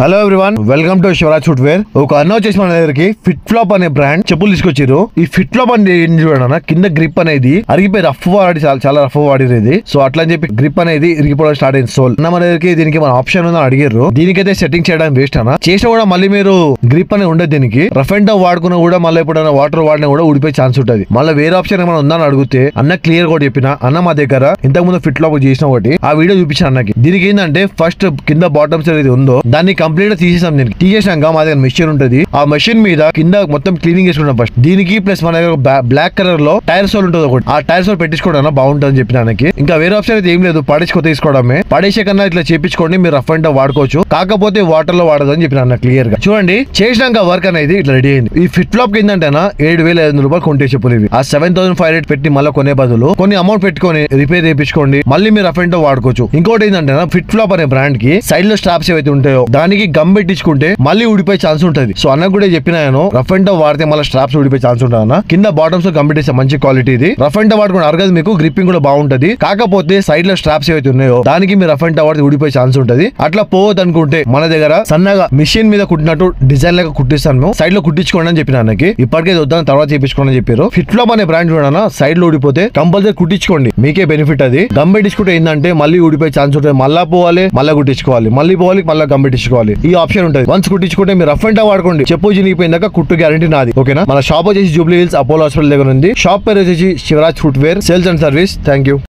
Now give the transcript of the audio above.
Hello everyone, welcome to Shivraj footwear. ఒక అన్న వచ్చేసి మన దగ్గరికి ఫిట్ ఫ్లాప్ అనే బ్రాండ్ చెప్పులు తీసుకొచ్చారు. ఈ ఫిట్ ఫ్లాప్ అంటే ఏం చూడన్నా, కింద గ్రిప్ అనేది అరిగిపోయి రఫ్ వాడి చాలా రఫ్ వాడిది. సో అట్లా అని చెప్పి గ్రిప్ అనేది ఇరిగిపోవడం స్టార్ట్ అయింది. సోల్ అన్న మన దగ్గరికి దీనికి మన ఆప్షన్ ఉందని అడిగారు. దీనికైతే సెట్టింగ్ చేయడం వేస్ట్ అన్న, చేసినా కూడా మళ్ళీ మీరు గ్రిప్ అనేది ఉండదు. దీనికి రఫ్ అండ్ టఫ్ వాడుకున్నా కూడా మళ్ళీ ఎప్పుడైనా వాటర్ వాడినా కూడా ఊడిపోయే ఛాన్స్ ఉంటుంది. మళ్ళీ వేరే ఆప్షన్ ఏమైనా ఉందని అడిగితే అన్న క్లియర్ కూడా చెప్పిన, అన్న మా దగ్గర ఇంతకు ముందు ఫిట్ ఫ్లాప్ చేసిన ఒకటి ఆ వీడియో చూపించాను అన్నకి. దీనికి ఏంటంటే ఫస్ట్ కింద బాటమ్స్ ఏది ఉందో దాన్ని కంప్లీట్ గా తీసేసాం. దీనికి తీసేసాక మా దగ్గర మెషిన్ ఉంటుంది. ఆ మెషిన్ మీద కింద మొత్తం క్లీనింగ్ చేసుకుంటాం ఫస్ట్. దీనికి ప్లస్ మన దగ్గర బ్లాక్ కలర్ లో టైర్ సోల్ ఉంటుంది ఒకటి, ఆ టైర్ సోల్ పెట్టించుకోవడం బాగుంటుంది చెప్పిన ఆయనకి. ఇంకా వేరే ఆప్షన్ అయితే ఏం లేదు, పడేసుకో తీసుకోవడమే. పడేసే కన్నా ఇట్లా చేపించుకోండి, మీరు రఫ్ అండ్ టఫ్ వాడుకోవచ్చు. కాకపోతే వాటర్ లో వాడదు అని చెప్పిన అన్న క్లియర్ గా. చూడండి చేసినాక వర్క్ అనేది ఇట్లా రెడీ అయింది. ఈ ఫిట్ ఫ్లాప్ ఏంటంటే 7,500 రూపాయలు కొంటే చెప్పులు ఇవి. ఆ 7,500 పెట్టి మళ్ళీ కొనే బదులు కొన్ని అమౌంట్ పెట్టుకొని రిపేర్ చేయించుకోండి, మళ్ళీ మీరు రఫ్ అండ్ టఫ్ వాడుకోవచ్చు. ఇంకోటి ఏంటంటే ఫిట్ ఫ్లాప్ అనే బ్రాండ్ కి సైడ్ లో స్ట్రాప్స్ ఏవైతే ఉంటాయో దానికి గమ్ పెట్టించుకుంటే మళ్ళీ ఊడిపోయే ఛాన్స్ ఉంటుంది. సో అన్న కూడా చెప్పిన రఫ్ అండ్ టఫ్ వాడితే మళ్ళీ స్ట్రాప్స్ ఊడిపోయే ఛాన్స్ ఉంటుంది అన్న. కింద బాటమ్స్ లో గమ్ పెట్టేస్తే మంచి క్వాలిటీ ఇది. రఫ్ అండ్ టఫ్ వాడుకుని అరగదు, మీకు గ్రిప్పింగ్ కూడా బాగుంటది. కాకపోతే సైడ్ లో స్ట్రాప్స్ ఏవైతే ఉన్నాయో దానికి మీరు రఫ్ అండ్ టఫ్ వాడితే ఊడిపోయే ఛాన్స్ ఉంటుంది. అట్లా పోవద్దు అనుకుంటే మన దగ్గర సన్నగా మిషన్ మీద కుట్టినట్టు డిజైన్ లాగా కుట్టిస్తాను, సైడ్ లో కుట్టించుకోండి అని చెప్పిన అన్నకి. ఇప్పటికే వద్దాను తర్వాత చేపించుకోండి అని చెప్పారు. ఫిట్ ఫ్లాప్ అనే బ్రాండ్ చూడన్నా, సైడ్ లో ఊడిపోతే కంపల్సరీ కుట్టించుకోండి, మీకే బెనిఫిట్ అది. గమ్ పెట్టించుకుంటే ఏంటంటే మళ్ళీ ఊడిపోయే ఛాన్స్ ఉంటుంది. మళ్ళా పోవాలి, మళ్ళీ కుట్టించుకోవాలి, మళ్ళీ పోవాలి, మళ్ళీ గమ్ పెట్టించుకోవాలి. ఈ ఆప్షన్ ఉంటుంది. వన్స్ కుట్టించుకుంటే మీరు రఫ్ అండ్ టఫ్ వాడుకోండి, చెప్పు చినిగిపోయిందాక కుట్టు గ్యారంటీ నాది. ఓకేనా. మన షాప్ వచ్చేసి జూబ్లీ హిల్స్ అపోలో హాస్పిటల్ దగ్గర ఉంది. షాప్ పేరు వచ్చేసి Shivraj footwear sales and service. Thank you.